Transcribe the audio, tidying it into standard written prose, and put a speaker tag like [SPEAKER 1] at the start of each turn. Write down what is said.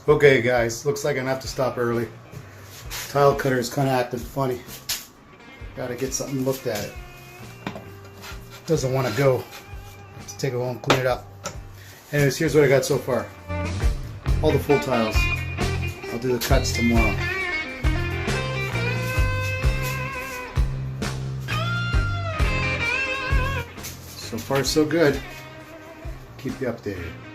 [SPEAKER 1] Okay guys, looks like I'm gonna have to stop early. Tile cutter is kind of acting funny. Gotta get something looked at it. Doesn't want to go. Let's take it home and clean it up. Anyways, here's what I got so far. All the full tiles. I'll do the cuts tomorrow. So far so good. Keep you updated.